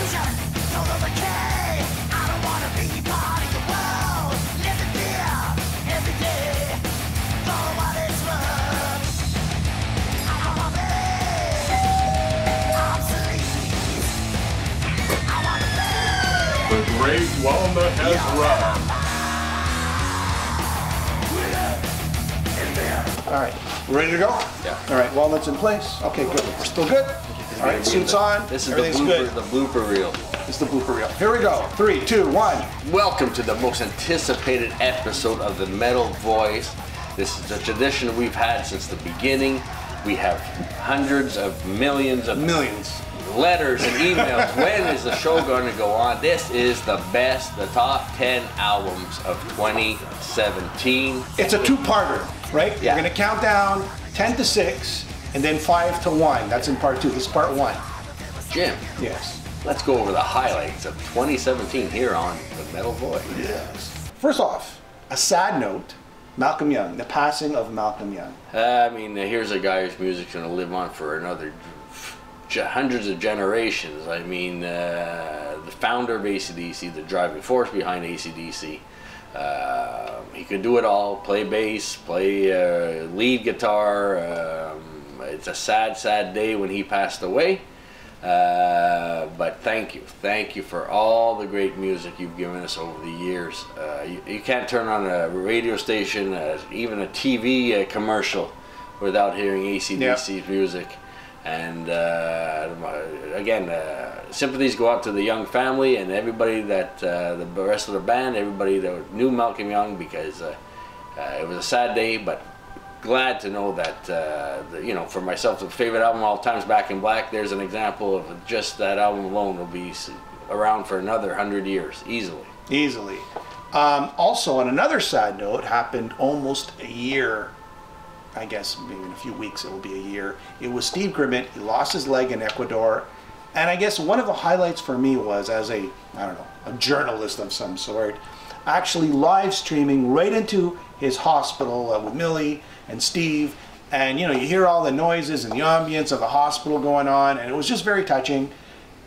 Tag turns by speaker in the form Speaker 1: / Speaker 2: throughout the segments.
Speaker 1: The great walnut has run.
Speaker 2: All right, ready to go?
Speaker 3: Yeah.
Speaker 2: All right, walnuts in place. Okay, good. We're still good. All right, suits on.
Speaker 3: This is the blooper reel.
Speaker 2: This is the blooper reel. Here we go. 3, 2, 1.
Speaker 3: Welcome to the most anticipated episode of the Metal Voice. This is a tradition we've had since the beginning. We have hundreds of millions letters and emails. When is the show going to go on? This is the best, the top 10 albums of 2017.
Speaker 2: It's a two-parter, right?
Speaker 3: Yeah.
Speaker 2: We're going to count down 10 to 6 and then 5 to 1. That's in part 2. This is part 1.
Speaker 3: Jim,
Speaker 2: Yes.
Speaker 3: let's go over the highlights of 2017 here on the Metal Voice.
Speaker 2: Yes. First off, a sad note. Malcolm Young, the passing of Malcolm Young.
Speaker 3: I mean, here's a guy whose music's going to live on for another hundreds of generations. I mean, the founder of AC/DC, the driving force behind AC/DC. He could do it all, play bass, play lead guitar. It's a sad, sad day when he passed away. But thank you for all the great music you've given us over the years. You can't turn on a radio station, even a TV commercial, without hearing AC/DC's music. And again, sympathies go out to the Young family and everybody that the rest of the band, everybody that knew Malcolm Young, because it was a sad day, but glad to know that you know, for myself, the favorite album of all time is Back in Black. There's an example of just that album alone will be around for another 100 years, easily. Also, on another sad note, happened almost a year. I guess maybe in a few weeks it will be a year. It was Steve Grimmett. He lost his leg in Ecuador. And I guess one of the highlights for me was, as a journalist of some sort, actually live streaming right into his hospital with Millie and Steve. And you know, you hear all the noises and the ambience of the hospital going on, and it was just very touching.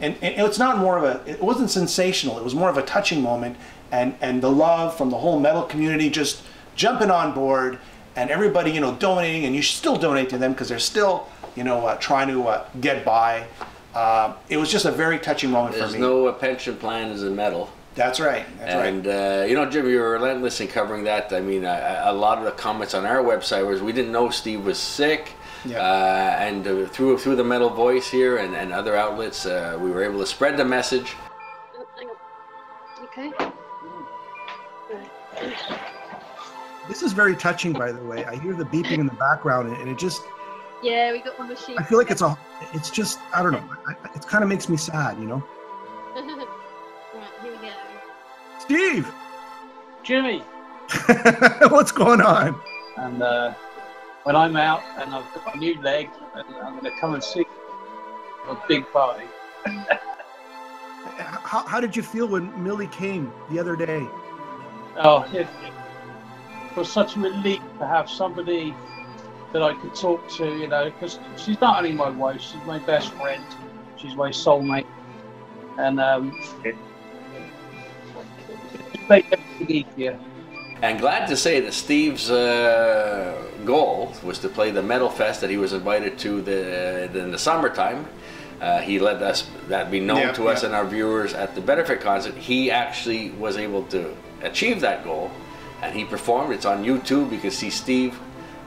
Speaker 3: And it's not more of it wasn't sensational, it was more of a touching moment, and the love from the whole metal community just jumping on board. And everybody, you know, donating, and you should still donate to them because they're still, you know, trying to get by. It was just a very touching moment for me. There's no pension plans in metal.
Speaker 2: That's right.
Speaker 3: And you know, Jim, you were relentless in covering that. I mean, a lot of the comments on our website was we didn't know Steve was sick. Yeah. And through the Metal Voice here and other outlets, we were able to spread the message.
Speaker 4: Oh, hang on. Okay. Good.
Speaker 2: This is very touching, by the way. I hear the beeping in the background, and it just...
Speaker 4: Yeah, we got one machine.
Speaker 2: I feel like it's just, I don't know, it kind of makes me sad, you know?
Speaker 4: Right, here we go.
Speaker 2: Steve!
Speaker 5: Jimmy!
Speaker 2: What's going on?
Speaker 5: And when I'm out and I've got a new leg, and I'm going to come and see a big party.
Speaker 2: How did you feel when Millie came the other day?
Speaker 5: Oh, it was such a relief to have somebody that I could talk to, you know, because she's not only my wife, she's my best friend, she's my soulmate, and it makes everything easier.
Speaker 3: And glad to say that Steve's goal was to play the Metal Fest that he was invited to in the summertime. He let us that be known to us and our viewers at the benefit concert. He actually was able to achieve that goal, and he performed. It's on YouTube. You can see Steve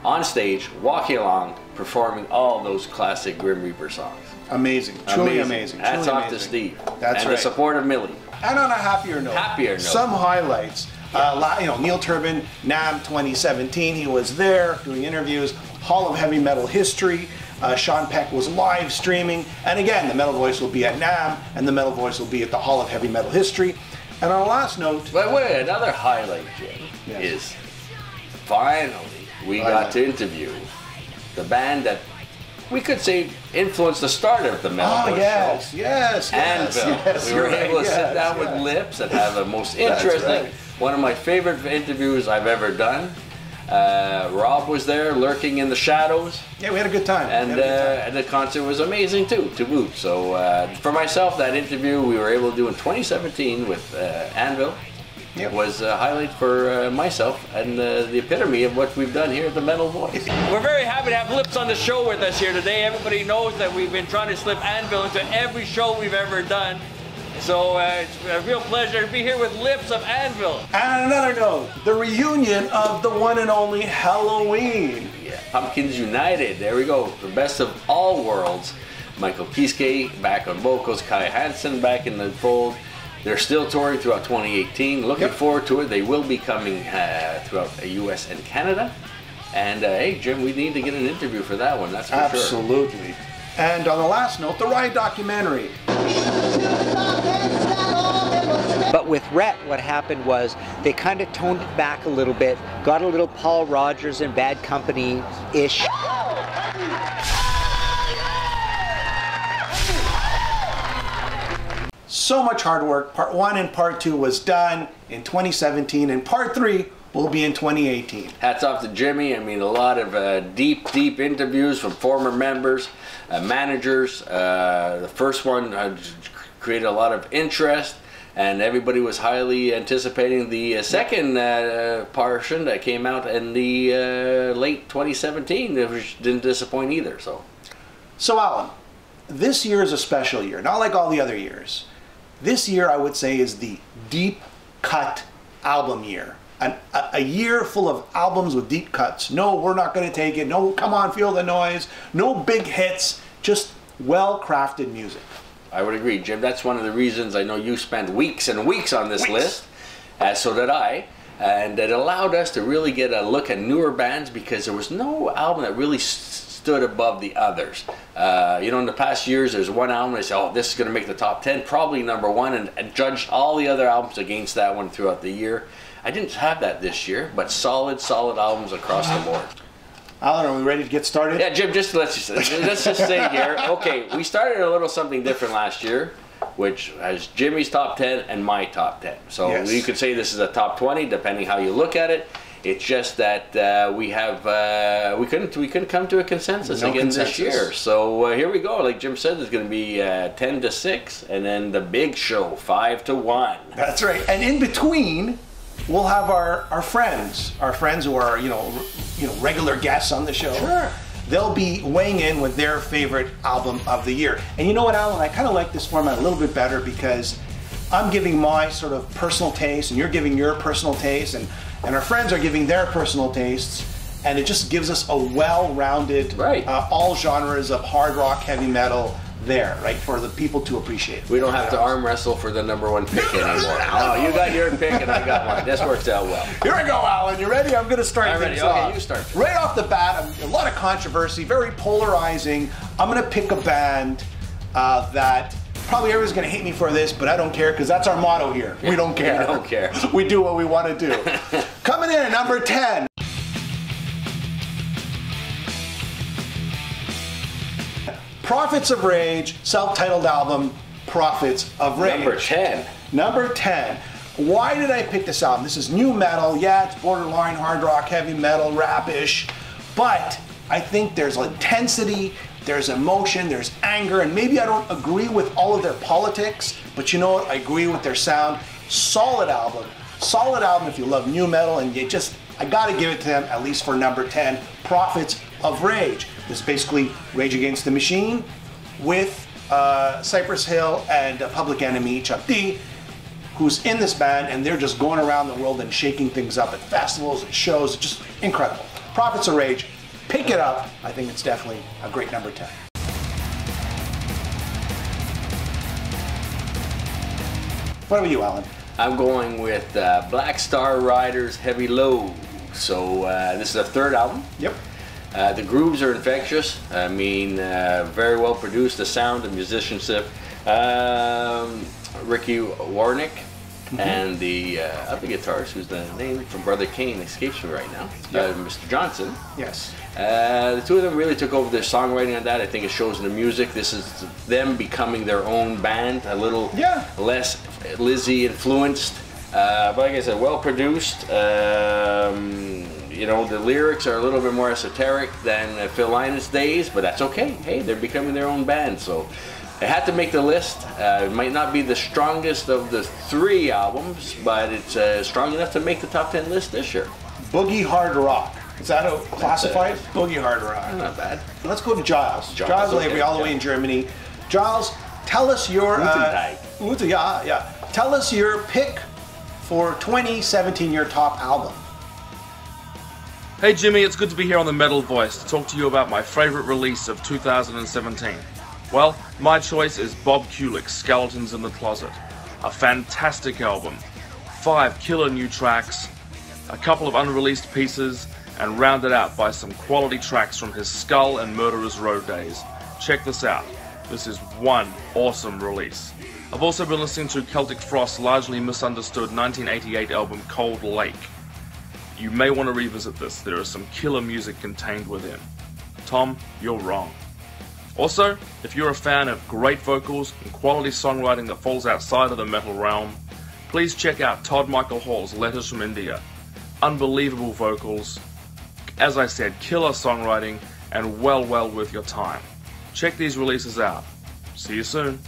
Speaker 3: on stage walking along, performing all those classic Grim Reaper songs.
Speaker 2: Amazing, truly amazing.
Speaker 3: Hats off to Steve.
Speaker 2: That's
Speaker 3: and
Speaker 2: right.
Speaker 3: the support of Millie.
Speaker 2: And on a happier note, some highlights. You know, Neil Turbin, NAMM 2017. He was there doing interviews. Hall of Heavy Metal History. Sean Peck was live streaming. And again, the Metal Voice will be at NAMM, and the Metal Voice will be at the Hall of Heavy Metal History. And on a last note...
Speaker 3: But wait, another highlight, Jim, is finally we got to interview the band that we could say influenced the start of the Metal Voice show.
Speaker 2: Yes.
Speaker 3: We were able to sit down with Lips and have the most interesting, one of my favorite interviews I've ever done. Rob was there, lurking in the shadows.
Speaker 2: Yeah, we had a good time.
Speaker 3: And the concert was amazing too, to boot. So for myself, that interview we were able to do in 2017 with Anvil. Yep. Was a highlight for myself and the epitome of what we've done here at the Metal Voice.
Speaker 6: We're very happy to have Lips on the show with us here today. Everybody knows that we've been trying to slip Anvil into every show we've ever done. So it's a real pleasure to be here with Lips of Anvil.
Speaker 2: And another note, the reunion of the one and only Halloween.
Speaker 3: Yeah, Pumpkins United, there we go. The best of all worlds. Michael Kiske back on vocals, Kai Hansen back in the fold. They're still touring throughout 2018. Looking forward to it. They will be coming throughout the US and Canada. And hey, Jim, we need to get an interview for that one, that's for sure.
Speaker 2: Absolutely. And on the last note, the Riot documentary.
Speaker 7: But with Rhett, what happened was they kind of toned it back a little bit, got a little Paul Rogers and Bad Company-ish.
Speaker 2: So much hard work. Part 1 and Part 2 was done in 2017, and Part 3 will be in 2018.
Speaker 3: Hats off to Jimmy. I mean, a lot of deep interviews from former members, managers. The first one created a lot of interest, and everybody was highly anticipating the second portion that came out in the late 2017, which didn't disappoint either.
Speaker 2: So Alan, this year is a special year, not like all the other years. This year, I would say, is the deep cut album year. A year full of albums with deep cuts. No, we're not going to take it. No, come on, feel the noise. No big hits. Just well-crafted music.
Speaker 3: I would agree, Jim. That's one of the reasons I know you spent weeks and weeks on this list. So did I. And it allowed us to really get a look at newer bands because there was no album that really stood above the others. You know, in the past years, there's one album they say, oh, this is going to make the top 10, probably #1, and judged all the other albums against that one throughout the year. I didn't have that this year, but solid albums across the board.
Speaker 2: Alan, are we ready to get started?
Speaker 3: Yeah, Jim, let's just say here, okay, we started a little something different last year, which has Jimmy's top 10 and my top 10. So you could say this is a top 20, depending how you look at it. It's just that we couldn't come to a consensus again this year. So here we go. Like Jim said, there's going to be 10-6, and then the big show 5-1.
Speaker 2: That's right. And in between, we'll have our friends who are you know regular guests on the show.
Speaker 7: Sure.
Speaker 2: They'll be weighing in with their favorite album of the year. And you know what, Alan? I kind of like this format a little bit better because I'm giving my sort of personal taste, and you're giving your personal taste, and our friends are giving their personal tastes, and it just gives us a well-rounded, all genres of hard rock, heavy metal there, right, for the people to appreciate.
Speaker 3: We don't have to arm wrestle for the #1 pick anymore. No, you got your pick and I got mine. This works out well.
Speaker 2: Here we go, Alan. You ready? I'm going to start things off.
Speaker 3: Okay, you start.
Speaker 2: Right off the bat, a lot of controversy, very polarizing. I'm going to pick a band that probably everyone's going to hate me for this, but I don't care because that's our motto here. We don't care.
Speaker 3: We don't care.
Speaker 2: We do what we want to do. Coming in at number 10. Prophets of Rage, self-titled album, Prophets of Rage.
Speaker 3: Number 10.
Speaker 2: Number 10. Why did I pick this album? This is new metal. Yeah, it's borderline hard rock, heavy metal, rap-ish. But I think there's intensity, there's emotion, there's anger, and maybe I don't agree with all of their politics, but you know what? I agree with their sound. Solid album. Solid album if you love new metal, and you just, I gotta give it to them, at least for number 10, Prophets of Rage. This is basically Rage Against the Machine with Cypress Hill and Public Enemy, Chuck D, who's in this band, and they're just going around the world and shaking things up at festivals and shows. Just incredible. Prophets of Rage, pick it up. I think it's definitely a great number 10. What about you, Alan?
Speaker 3: I'm going with Black Star Riders Heavy Low. So this is their third album.
Speaker 2: Yep.
Speaker 3: The grooves are infectious. I mean, very well produced. The sound, the musicianship. Ricky Warnick and the other guitarist, whose the name from Brother Kane escapes me right now, Mr. Johnson.
Speaker 2: Yes.
Speaker 3: The two of them really took over their songwriting on that. I think it shows in the music. This is them becoming their own band, a little less Lizzie influenced. But like I said, well produced. you know, the lyrics are a little bit more esoteric than Phil Lynot's days, but that's okay. Hey, they're becoming their own band, so it had to make the list. It might not be the strongest of the 3 albums, but it's strong enough to make the top 10 list this year.
Speaker 2: Boogie hard rock. Is that how classified? Boogie hard rock.
Speaker 3: Not bad.
Speaker 2: Let's go to Giles. Giles Lavery, all the way in Germany. Giles, tell us your tell us your pick for 2017, your top album.
Speaker 8: Hey Jimmy, it's good to be here on the Metal Voice to talk to you about my favorite release of 2017. Well, my choice is Bob Kulick's Skeletons in the Closet. A fantastic album. 5 killer new tracks, a couple of unreleased pieces, and rounded out by some quality tracks from his Skull and Murderers Row days. Check this out. This is one awesome release. I've also been listening to Celtic Frost's largely misunderstood 1988 album Cold Lake. You may want to revisit this. There is some killer music contained within. Tom, you're wrong. Also, if you're a fan of great vocals and quality songwriting that falls outside of the metal realm, please check out Todd Michael Hall's Letters from India. Unbelievable vocals, as I said, killer songwriting, and well worth your time. Check these releases out. See you soon.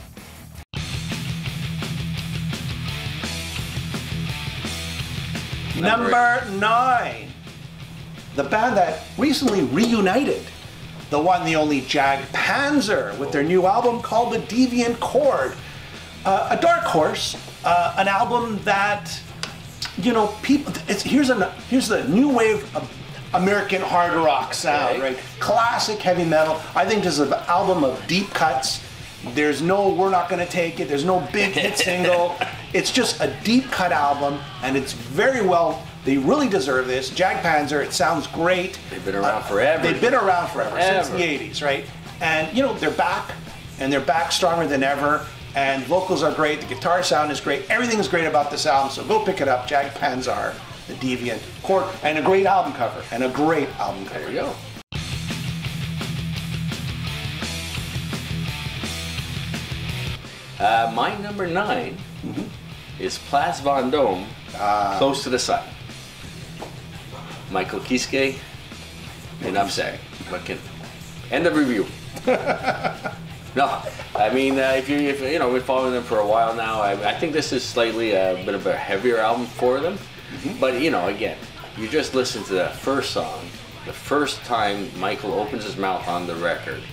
Speaker 2: Number 9. The band that recently reunited. The one, the only Jag Panzer with their new album called The Deviant Chord. A dark horse, an album that, you know, people. Here's the new wave of American hard rock sound, right? Classic heavy metal. I think this is an album of deep cuts. There's no "We're Not Gonna Take It." There's no big hit single. It's just a deep cut album, and it's very well. They really deserve this. Jag Panzer. It sounds great.
Speaker 3: They've been around forever.
Speaker 2: They've been around forever since the '80s, right? And you know they're back, and they're back stronger than ever. And vocals are great. The guitar sound is great. Everything is great about this album. So go pick it up. Jag Panzer, The Deviant Chord, and a great album cover. And a great album cover.
Speaker 3: There you go. My number 9 is Place Vendôme, Close to the Sun. Michael Kiske, enough said. End of review. No, I mean, if you know, we've following them for a while now. I think this is slightly a bit of a heavier album for them. But you know, again, you just listen to that first song, the first time Michael opens his mouth on the record,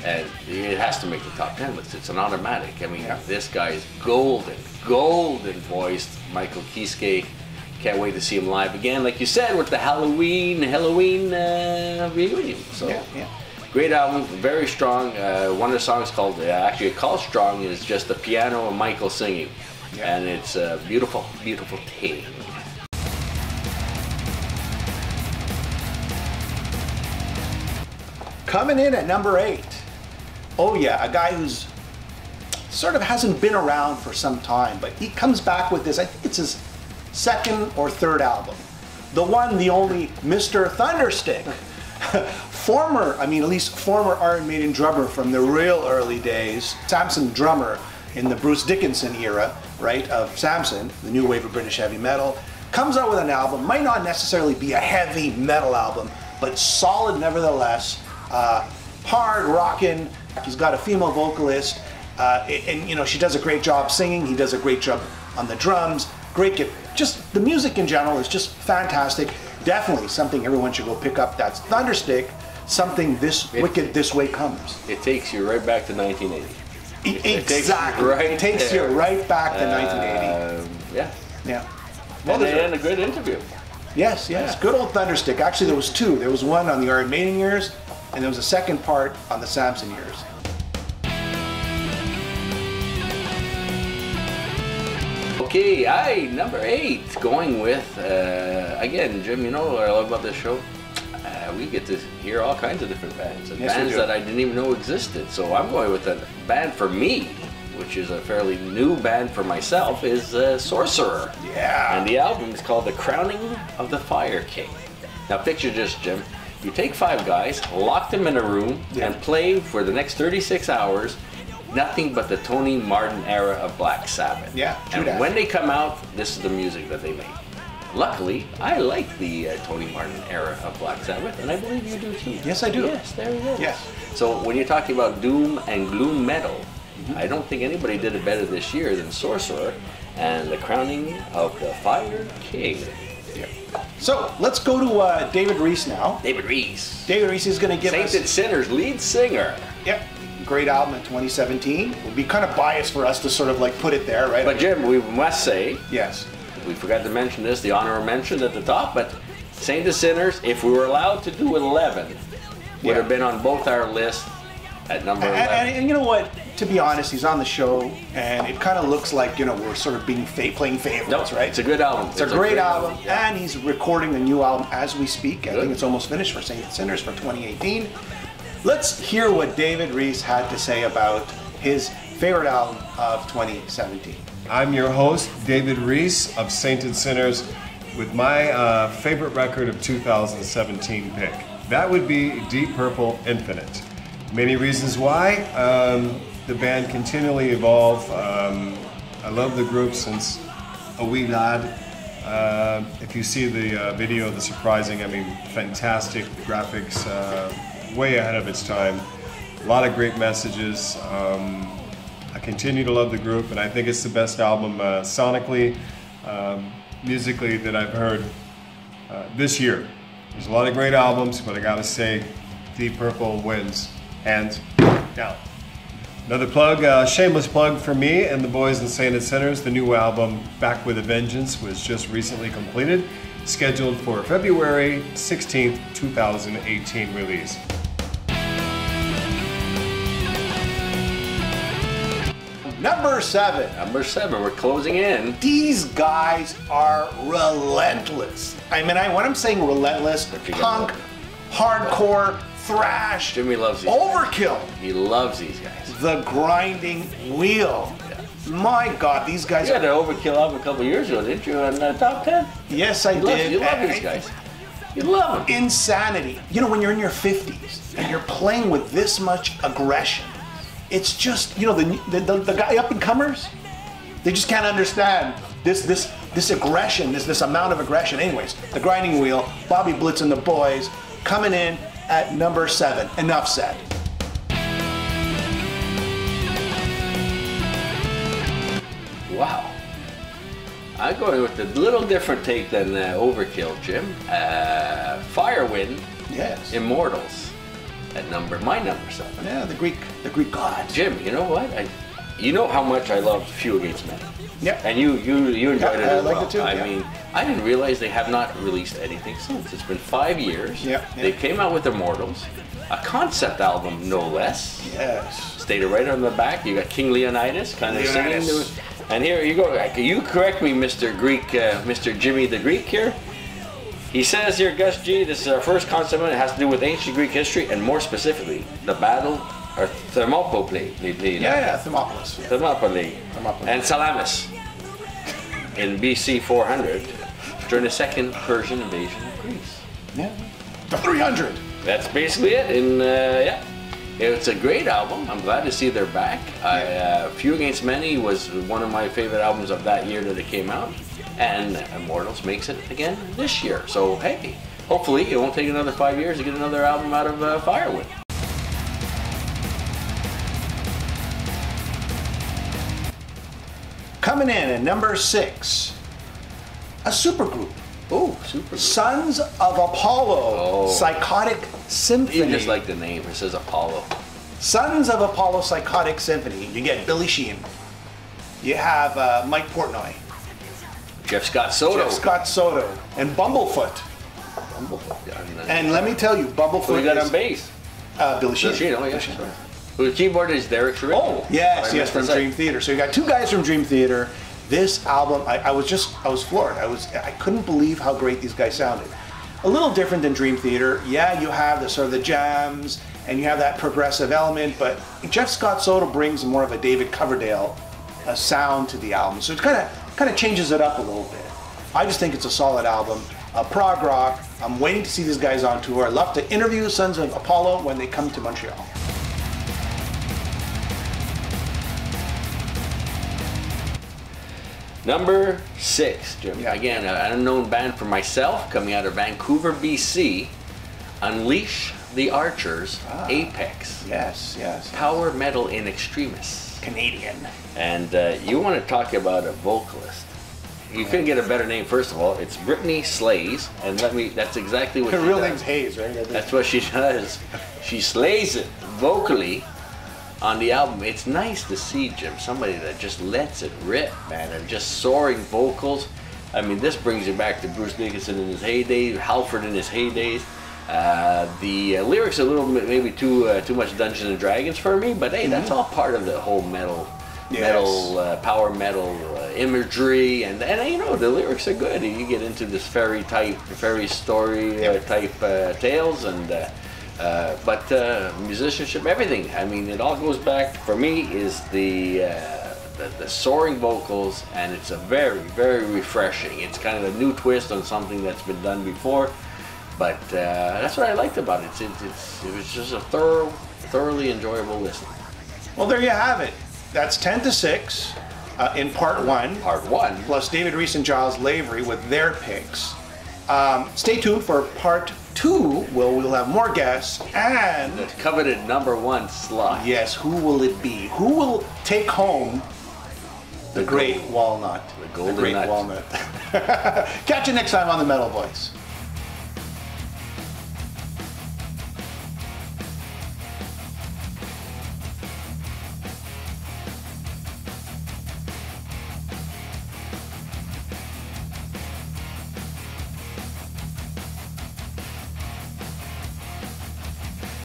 Speaker 3: and it has to make the top 10 list. It's an automatic. I mean, this guy is golden voiced. Michael Kiske. Can't wait to see him live again, like you said, with the Halloween reunion. So. Yeah. Great album, very strong. One of the songs called, actually called Strong, is just the piano and Michael singing. And it's a beautiful thing.
Speaker 2: Coming in at number 8. Oh yeah, a guy who's sort of hasn't been around for some time, but he comes back with this, I think it's his 2nd or 3rd album. The one, the only Mr. Thunderstick. Former Iron Maiden drummer from the real early days, Samson drummer in the Bruce Dickinson era, right, of Samson, the new wave of British heavy metal, comes out with an album, might not necessarily be a heavy metal album, but solid nevertheless, hard rockin'. He's got a female vocalist, and you know, she does a great job singing, he does a great job on the drums, just the music in general is just fantastic. Definitely something everyone should go pick up. That's Thunderstick, Something Wicked This Way Comes.
Speaker 3: It takes you right back to 1980.
Speaker 2: Exactly. It takes you right back to 1980.
Speaker 3: Yeah.
Speaker 2: Well,
Speaker 3: and a good interview.
Speaker 2: Yes. Good old Thunderstick. Actually, there was 2. There was one on the Iron Maiden years, and there was a second part on the Samson years.
Speaker 3: Okay, number 8, going with, again, Jim, you know what I love about this show? We get to hear all kinds of different bands, and bands that I didn't even know existed. So I'm going with a band for me, which is a fairly new band for myself, is Sorcerer.
Speaker 2: Yeah.
Speaker 3: And the album is called The Crowning of the Fire King. Now picture this, Jim. You take 5 guys, lock them in a room, and play for the next 36 hours nothing but the Tony Martin era of Black Sabbath.
Speaker 2: Yeah,
Speaker 3: and when they come out, this is the music that they make. luckily, I like the Tony Martin era of Black Sabbath, and I believe you do too.
Speaker 2: Yes, I do.
Speaker 3: Yes, there we go.
Speaker 2: Yes.
Speaker 3: So when you're talking about doom and gloom metal, I don't think anybody did it better this year than Sorcerer and the crowning of the Fire King.
Speaker 2: Yeah. So let's go to David Reece now.
Speaker 3: David Reece.
Speaker 2: David Reece is going to give us
Speaker 3: Sainted Sinners lead singer.
Speaker 2: Yep. Great album in 2017. It would be kind of biased for us to sort of like put it there, right?
Speaker 3: But Jim, we must say,
Speaker 2: yes,
Speaker 3: we forgot to mention this, the honorable mention at the top, but Sainted Sinners, if we were allowed to do 11, would have been on both our lists at number 11.
Speaker 2: And you know what? To be honest, he's on the show, and it kind of looks like, you know, we're sort of being playing favorites, right?
Speaker 3: It's a good album.
Speaker 2: It's a great album, and he's recording the new album as we speak. I think it's almost finished for Sainted Sinners for 2018. Let's hear what David Reece had to say about his favorite album of 2017.
Speaker 9: I'm your host, David Reece of Sainted Sinners, with my favorite record of 2017 pick. That would be Deep Purple Infinite. Many reasons why. The band continually evolve. I love the group since a wee lad. If you see the video, the surprising, I mean, fantastic graphics, way ahead of its time. A lot of great messages. I continue to love the group, and I think it's the best album sonically, musically that I've heard this year. There's a lot of great albums, but I gotta say, Deep Purple wins, hands down. Another plug, shameless plug for me and the boys in Sainted Sinners. The new album, Back with a Vengeance, was just recently completed, scheduled for February 16th, 2018 release.
Speaker 2: Number 7.
Speaker 3: Number 7, we're closing in.
Speaker 2: These guys are relentless. I mean, when I'm saying relentless, punk, hardcore, thrash,
Speaker 3: Jimmy loves these
Speaker 2: overkill.
Speaker 3: Guys. He loves these guys.
Speaker 2: The Grinding Wheel. Yeah. My God, these guys.
Speaker 3: You had an Overkill album a couple years ago, didn't you? On top 10.
Speaker 2: Yes, I did.
Speaker 3: You love these guys. You love them.
Speaker 2: Insanity. You know, when you're in your 50s and you're playing with this much aggression, it's just, you know, the guy up and comers, they just can't understand this aggression, this amount of aggression. Anyways, the Grinding Wheel, Bobby Blitz and the boys coming in at number 7. Enough said.
Speaker 3: Wow. I'm going with a little different take than Overkill, Jim. Firewind.
Speaker 2: Yes.
Speaker 3: Immortals. At my number 7.
Speaker 2: Yeah, the Greek gods.
Speaker 3: Jim, you know what? You know how much I love Few Against Many.
Speaker 2: Yeah.
Speaker 3: And you enjoyed it as well.
Speaker 2: I liked it too.
Speaker 3: I mean, I didn't realize they have not released anything since. It's been 5 years.
Speaker 2: Yeah.
Speaker 3: They came out with Immortals, a concept album, no less.
Speaker 2: Yes.
Speaker 3: Stated right on the back. You got King Leonidas kind of singing. And here you go. You correct me, Mr. Greek, Mr. Jimmy the Greek here. He says here, Gus G, this is our first concept. It has to do with ancient Greek history, and more specifically, the battle or Thermopylae. Thermopylae. And Salamis in BC 400 during the second Persian invasion of Greece.
Speaker 2: Yeah. The 300.
Speaker 3: That's basically it. And yeah, it's a great album. I'm glad to see they're back. Few Against Many was one of my favorite albums of that year that it came out. And Immortals makes it again this year. So hey, hopefully it won't take another 5 years to get another album out of Firewind.
Speaker 2: Coming in at number 6, a supergroup.
Speaker 3: Oh, supergroup.
Speaker 2: Sons of Apollo, Psychotic Symphony.
Speaker 3: You just like the name. It says Apollo.
Speaker 2: Sons of Apollo Psychotic Symphony. You get Billy Sheehan. You have Mike Portnoy.
Speaker 3: Jeff Scott Soto. And Bumblefoot.
Speaker 2: And let me tell you, Bumblefoot.
Speaker 3: Who you got on bass?
Speaker 2: Billy Sheehan.
Speaker 3: Oh, yeah. The keyboard is Derek Sherritt.
Speaker 2: Oh, yes, from Dream Theater. So you got 2 guys from Dream Theater. This album, I was floored. I couldn't believe how great these guys sounded. A little different than Dream Theater. Yeah, you have the sort of the jams and you have that progressive element, but Jeff Scott Soto brings more of a David Coverdale sound to the album. So it kind of changes it up a little bit. I just think it's a solid album. Prog rock. I'm waiting to see these guys on tour. I'd love to interview Sons of Apollo when they come to Montreal.
Speaker 3: Number 6, Jim.
Speaker 2: Yeah.
Speaker 3: Again, an unknown band for myself, coming out of Vancouver, BC. Unleash the Archers, Apex.
Speaker 2: Yes, yes.
Speaker 3: Power metal in extremis.
Speaker 2: Canadian.
Speaker 3: And you want to talk about a vocalist. You couldn't get a better name, first of all. It's Brittany Slays, and that's exactly what
Speaker 2: Her
Speaker 3: she
Speaker 2: real
Speaker 3: does.
Speaker 2: name's Hayes, right?
Speaker 3: That's what she does. She slays it vocally on the album. It's nice to see, Jim, somebody that just lets it rip, man, and just soaring vocals. I mean, this brings you back to Bruce Dickinson in his heyday, Halford in his heydays. The lyrics are a little bit maybe too much Dungeons and Dragons for me, but hey, that's all part of the whole metal, power metal imagery, and you know the lyrics are good. You get into this fairy story type tales, and but musicianship, everything. I mean, it all goes back for me is the soaring vocals, and it's a very, very refreshing. It's kind of a new twist on something that's been done before. But that's what I liked about it. It was just a thoroughly enjoyable listen.
Speaker 2: Well, there you have it. That's 10-6 in part 1.
Speaker 3: Part 1.
Speaker 2: Plus David Reece and Giles Lavery with their picks. Stay tuned for part 2, where we'll have more guests and
Speaker 3: the coveted #1 slot.
Speaker 2: Yes, who will it be? Who will take home the great walnut?
Speaker 3: The golden
Speaker 2: great
Speaker 3: nut.
Speaker 2: walnut. Catch you next time on the Metal Voice.